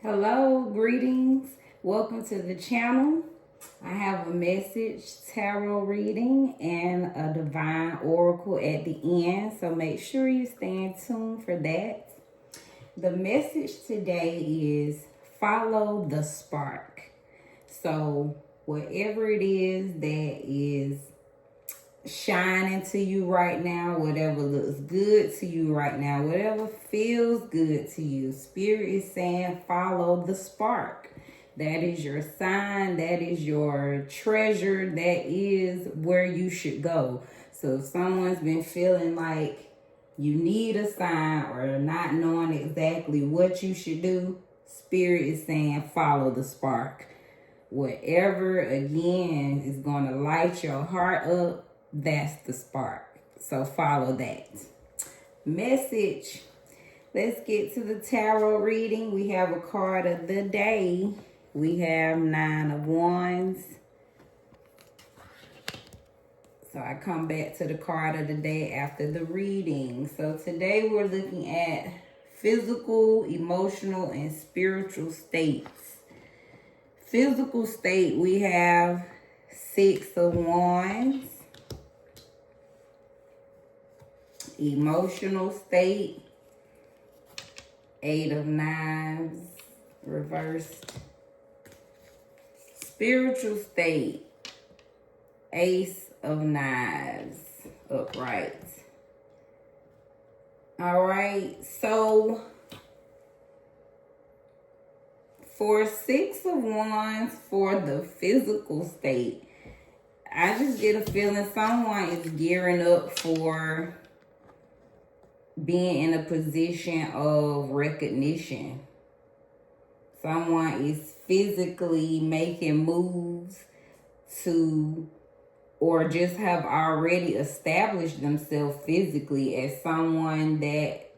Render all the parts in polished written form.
Hello, greetings. Welcome to the channel. I have a message, tarot reading, and a divine oracle at the end. So make sure you stay tuned for that. The message today is follow the spark. So whatever it is that is shining to you right now, whatever looks good to you right now, whatever feels good to you, Spirit is saying follow the spark. That is your sign, that is your treasure, that is where you should go. So if someone's been feeling like you need a sign or not knowing exactly what you should do, Spirit is saying follow the spark. Whatever again is going to light your heart up, that's the spark. So follow that message. Let's get to the tarot reading. We have a card of the day. We have 9 of Wands. So I come back to the card of the day after the reading. So today we're looking at physical, emotional, and spiritual states. Physical state, we have 6 of Wands. Emotional state, 8 of Knives, reversed. Spiritual state, Ace of Knives, upright. All right, so for 6 of Wands for the physical state, I just get a feeling someone is gearing up for being in a position of recognition. Someone is physically making moves to, or just have already established themselves physically as someone that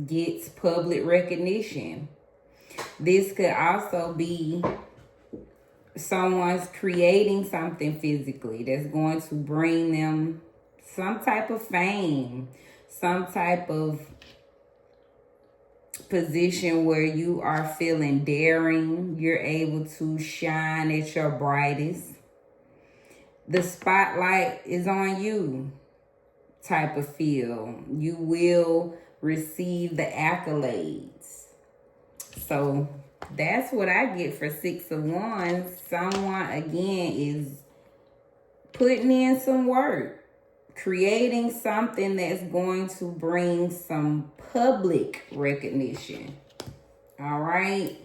gets public recognition. This could also be someone's creating something physically that's going to bring them some type of fame, some type of position where you are feeling daring, you're able to shine at your brightest. The spotlight is on you type of feel. You will receive the accolades. So that's what I get for 6 of Wands. Someone, again, is putting in some work, creating something that's going to bring some public recognition. All right.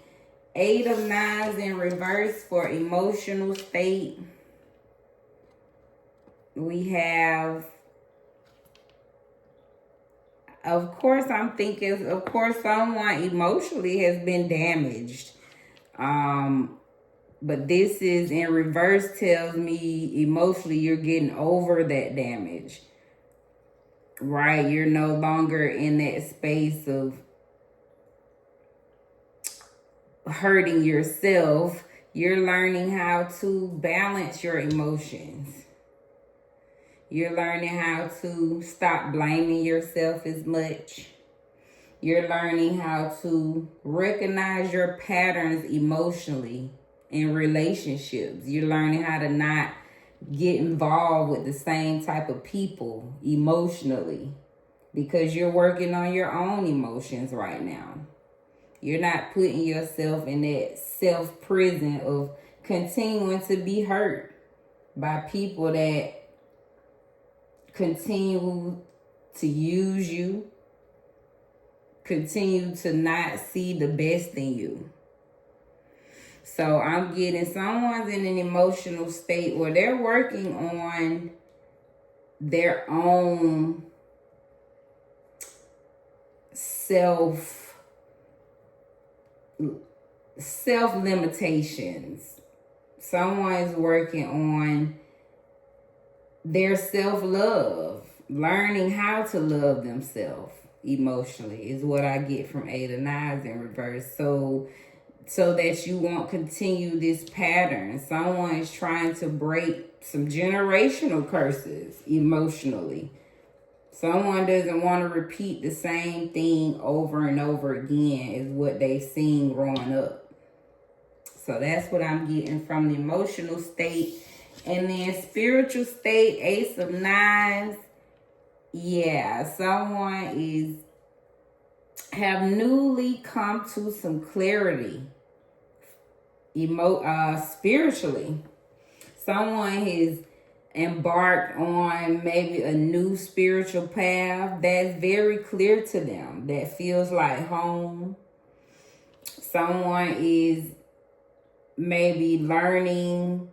8 of Knives in reverse for emotional state. We have, of course, I'm thinking, of course, someone emotionally has been damaged. But this is in reverse, tells me emotionally you're getting over that damage, right? You're no longer in that space of hurting yourself. You're learning how to balance your emotions. You're learning how to stop blaming yourself as much. You're learning how to recognize your patterns emotionally in relationships. You're learning how to not get involved with the same type of people emotionally because you're working on your own emotions right now. You're not putting yourself in that self-prison of continuing to be hurt by people that continue to use you, continue to not see the best in you. So I'm getting someone's in an emotional state where they're working on their own self-limitations. Someone's working on their self-love, learning how to love themselves emotionally is what I get from 8 of Knives in reverse. So that you won't continue this pattern. Someone is trying to break some generational curses emotionally. Someone doesn't want to repeat the same thing over and over again as what they've seen growing up. So that's what I'm getting from the emotional state. And then spiritual state, Ace of Knives. Yeah, someone have newly come to some clarity spiritually. Someone has embarked on maybe a new spiritual path that's very clear to them, that feels like home. Someone is maybe learning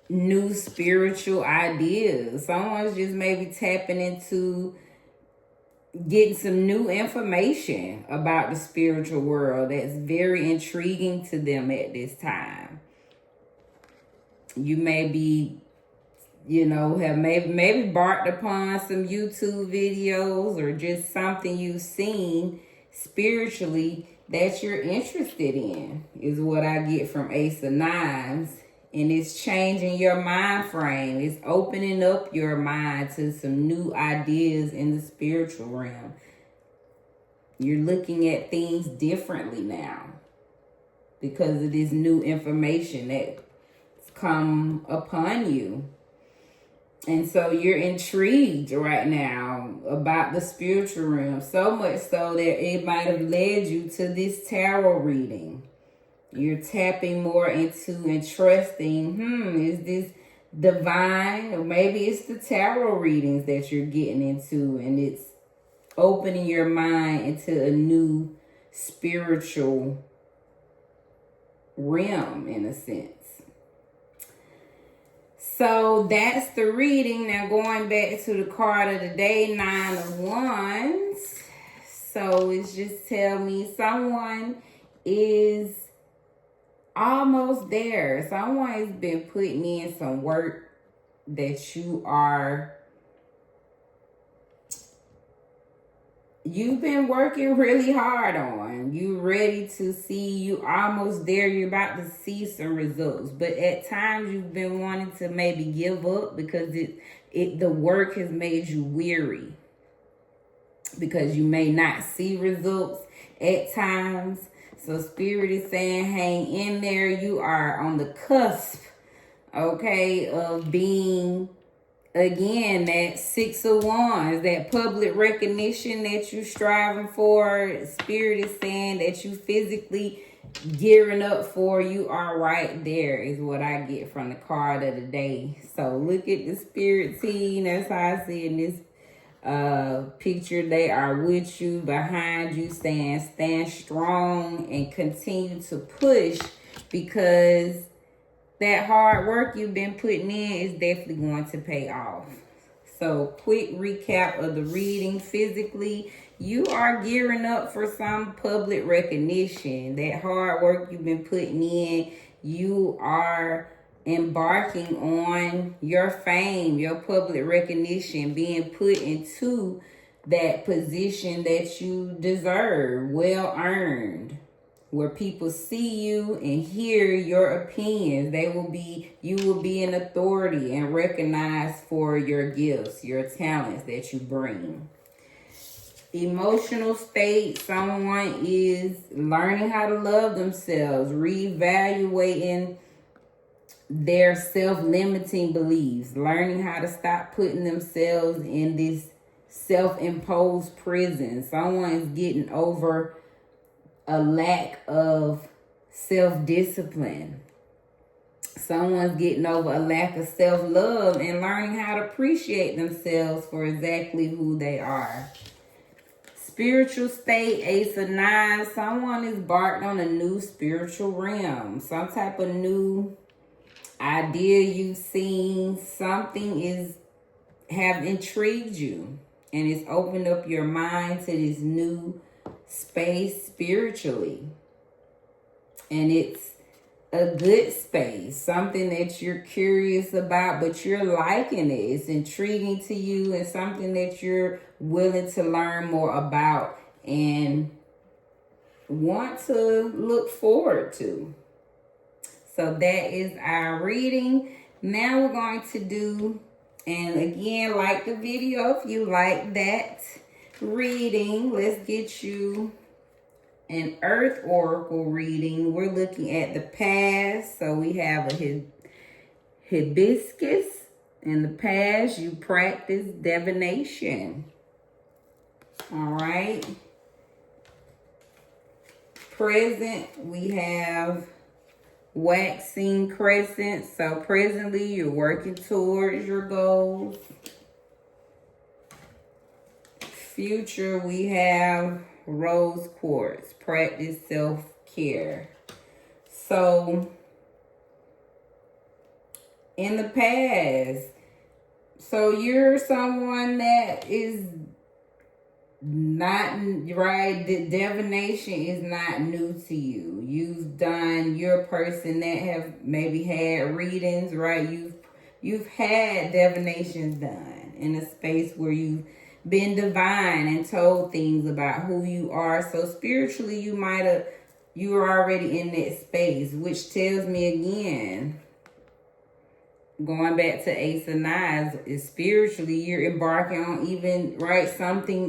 new spiritual ideas. Someone's just maybe tapping into getting some new information about the spiritual world that's very intriguing to them at this time. You may be, have maybe barked upon some YouTube videos or just something you've seen spiritually that you're interested in, is what I get from Ace of Knives. And it's changing your mind frame. It's opening up your mind to some new ideas in the spiritual realm. You're looking at things differently now because of this new information that's come upon you. And so you're intrigued right now about the spiritual realm, so much so that it might have led you to this tarot reading. You're tapping more into and trusting, is this divine? Or maybe it's the tarot readings that you're getting into, and it's opening your mind into a new spiritual realm, in a sense. So that's the reading. Now going back to the card of the day, 9 of Wands. So it's just tell me someone is almost there. Someone has been putting in some work that you've been working really hard on. You ready to see, you almost there. You're about to see some results. But at times you've been wanting to maybe give up because the work has made you weary. Because you may not see results at times. So Spirit is saying, hang in there. You are on the cusp, okay, of being, again, that 6 of Wands, that public recognition that you're striving for. Spirit is saying that you physically gearing up for. You are right there, is what I get from the card of the day. So look at the Spirit team. That's how I see in this picture. They are with you, behind you, saying stand strong and continue to push, because that hard work you've been putting in is definitely going to pay off. So quick recap of the reading. Physically, you are gearing up for some public recognition. That hard work you've been putting in, you are embarking on your fame, your public recognition, being put into that position that you deserve, well earned, where people see you and hear your opinions. You will be an authority and recognized for your gifts, your talents that you bring. Emotional state, someone is learning how to love themselves, reevaluating their self-limiting beliefs, learning how to stop putting themselves in this self-imposed prison. Someone is getting over a lack of self-discipline. Someone's getting over a lack of self-love and learning how to appreciate themselves for exactly who they are. Spiritual state, Ace of Knives. Someone is embarked on a new spiritual realm. Some type of new idea you've seen. Something have intrigued you, and it's opened up your mind to this new space spiritually. And it's a good space, something that you're curious about, but you're liking it. It's intriguing to you, and something that you're willing to learn more about and want to look forward to. So that is our reading. Now we're going to do And again, like the video if you like that reading. Let's get you an Earth Oracle reading. We're looking at the past. So we have a hibiscus. In the past, you practice divination. All right. Present, we have waxing crescent. So presently, you're working towards your goals. Future, we have rose quartz. Practice self-care. So in the past, so you're someone that is not right. The divination is not new to you. You're a person that have maybe had readings, right? You've had divinations done in a space where you've been divine and told things about who you are. So spiritually, you were already in that space, which tells me again, going back to Ace of Knives, is spiritually you're embarking on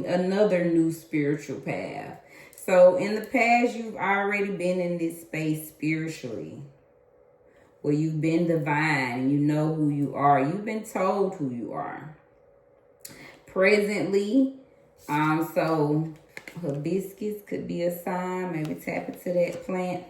another new spiritual path. So in the past, you've already been in this space spiritually, where you've been divine and you know who you are. You've been told who you are. Presently, so hibiscus could be a sign. Maybe tap into that plant.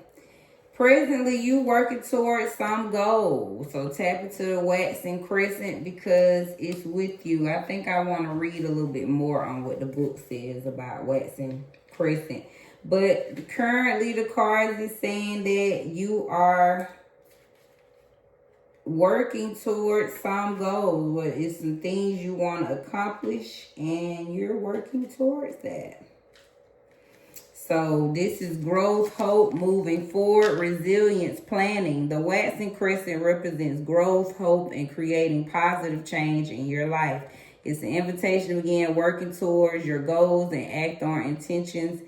Presently, you working towards some goal. So tap into the waxing crescent because it's with you. I think I want to read a little bit more on what the book says about waxing crescent. But currently, the cards is saying that you are working towards some goals. What is some things you want to accomplish, and you're working towards that. So this is growth, hope, moving forward, resilience, planning. The waxing crescent represents growth, hope, and creating positive change in your life. It's an invitation to begin working towards your goals and act on intentions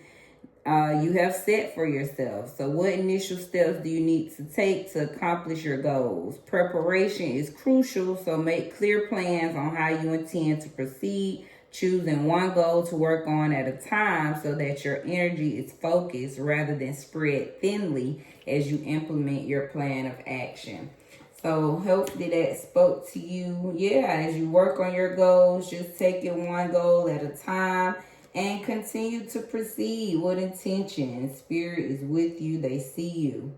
you have set for yourself. So what initial steps do you need to take to accomplish your goals? Preparation is crucial, so make clear plans on how you intend to proceed, choosing one goal to work on at a time so that your energy is focused rather than spread thinly as you implement your plan of action. So hopefully that spoke to you. Yeah, as you work on your goals, just take it one goal at a time and continue to proceed with intention. Spirit is with you. They see you.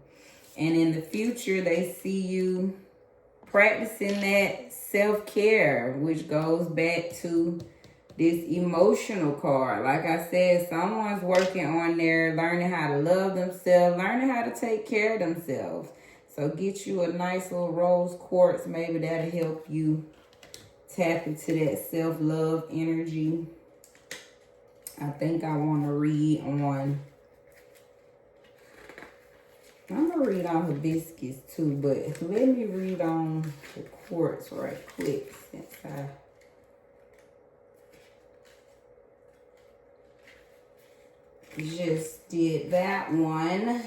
And in the future, they see you practicing that self-care, which goes back to this emotional card. Like I said, someone's working on their learning how to love themselves, learning how to take care of themselves. So get you a nice little rose quartz. Maybe that'll help you tap into that self-love energy. I think I want to read on, I'm going to read on hibiscus too, but let me read on the quartz right quick since I just did that one.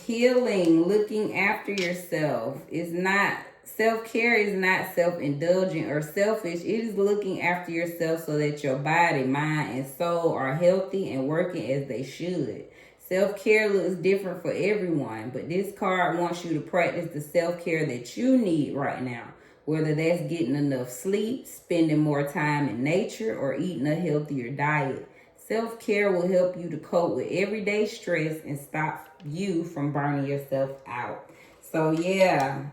Healing, looking after yourself is not, self-care is not self-indulgent or selfish. It is looking after yourself so that your body, mind, and soul are healthy and working as they should. Self-care looks different for everyone, but this card wants you to practice the self-care that you need right now. Whether that's getting enough sleep, spending more time in nature, or eating a healthier diet. Self-care will help you to cope with everyday stress and stop you from burning yourself out. So yeah.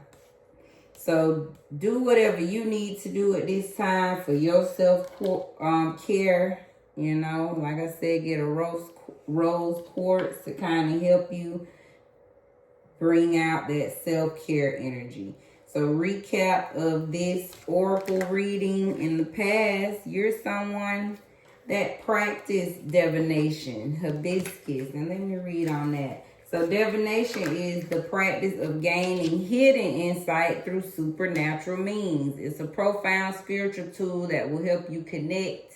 So do whatever you need to do at this time for your self-care. You know, like I said, get a rose quartz to kind of help you bring out that self-care energy. So recap of this oracle reading. In the past, you're someone that practiced divination, hibiscus. And let me read on that. So divination is the practice of gaining hidden insight through supernatural means. It's a profound spiritual tool that will help you connect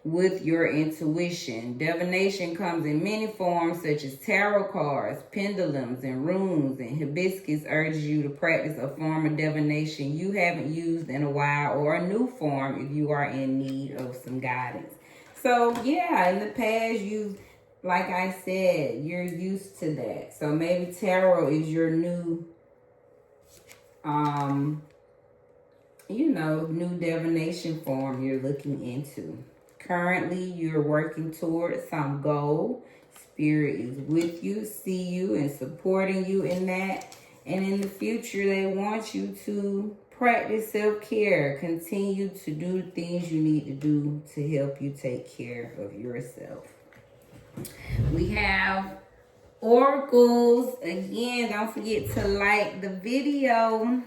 with your intuition. Divination comes in many forms such as tarot cards, pendulums, and runes, and hibiscus urges you to practice a form of divination you haven't used in a while, or a new form if you are in need of some guidance. So yeah, in the past, like I said, you're used to that. So maybe tarot is your new, new divination form you're looking into. Currently, you're working towards some goal. Spirit is with you, see you, and supporting you in that. And in the future, they want you to practice self-care. Continue to do the things you need to do to help you take care of yourself. We have oracles. Again, don't forget to like the video.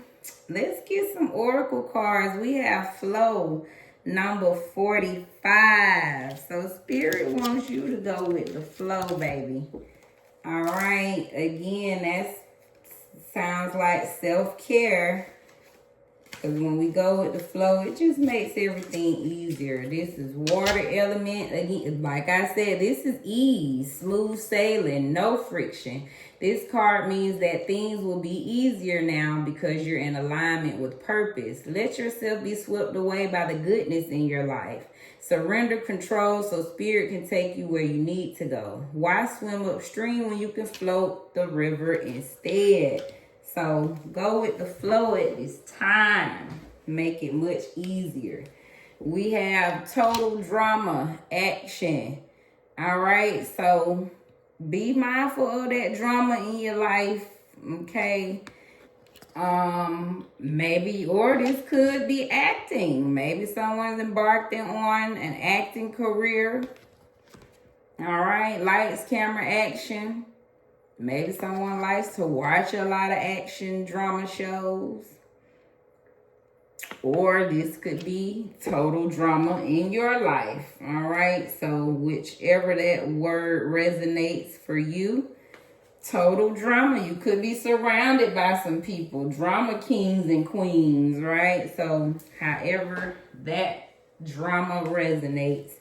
Let's get some oracle cards. We have flow number 45. So Spirit wants you to go with the flow, baby. All right. Again, that sounds like self-care. Because when we go with the flow, it just makes everything easier. This is water element. Again, like I said, this is ease, smooth sailing, no friction. This card means that things will be easier now because you're in alignment with purpose. Let yourself be swept away by the goodness in your life. Surrender control so spirit can take you where you need to go. Why swim upstream when you can float the river instead? So go with the flow at this time. Make it much easier. We have total drama action. All right. So be mindful of that drama in your life. Okay. Maybe, or this could be acting. Maybe someone's embarking on an acting career. All right. Lights, camera, action. Maybe someone likes to watch a lot of action drama shows. Or this could be total drama in your life. All right. So whichever that word resonates for you. Total drama. You could be surrounded by some people. Drama kings and queens. Right. So however that drama resonates.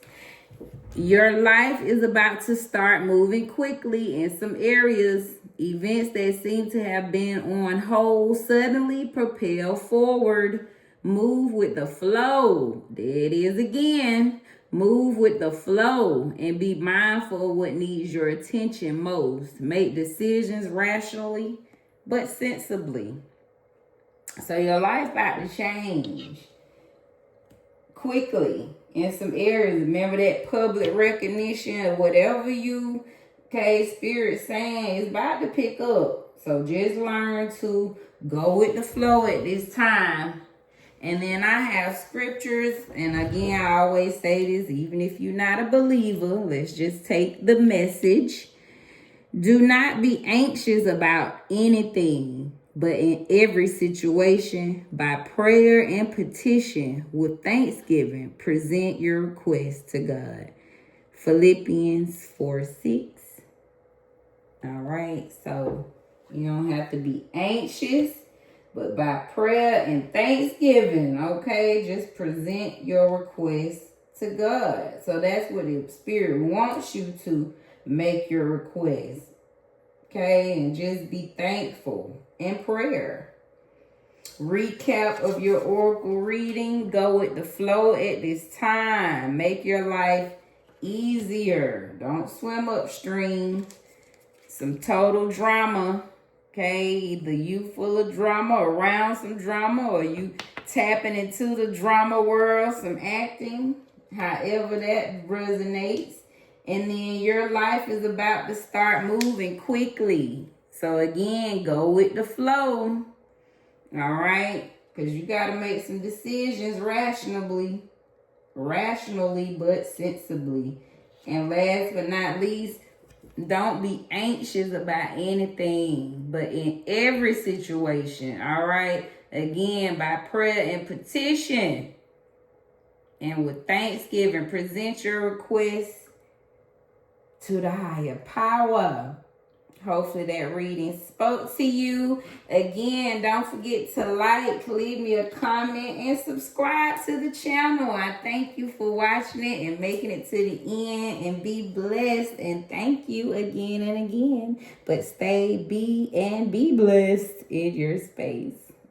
Your life is about to start moving quickly in some areas. Events that seem to have been on hold suddenly propel forward. Move with the flow. There it is again. Move with the flow and be mindful of what needs your attention most. Make decisions rationally but sensibly. So your life about to change quickly. In some areas, remember that public recognition of whatever you, spirit saying is about to pick up. So just learn to go with the flow at this time. And then I have scriptures. And again, I always say this, even if you're not a believer, let's just take the message. Do not be anxious about anything, but in every situation, by prayer and petition, with thanksgiving, present your request to God. Philippians 4:6. All right, so you don't have to be anxious, but by prayer and thanksgiving, just present your request to God. So that's what the Spirit wants you to make your request. And just be thankful in prayer. Recap of your oracle reading. Go with the flow at this time. Make your life easier. Don't swim upstream. Some total drama. Either you full of drama, around some drama, or you tapping into the drama world, some acting. However that resonates. And then your life is about to start moving quickly. So again, go with the flow. All right? Because you got to make some decisions rationally, but sensibly. And last but not least, don't be anxious about anything, but in every situation. All right? Again, by prayer and petition. And with thanksgiving, present your requests to the higher power. Hopefully that reading spoke to you. Again, don't forget to like, leave me a comment, and subscribe to the channel. I thank you for watching it and making it to the end, and be blessed. And thank you again and again. But stay, be blessed in your space.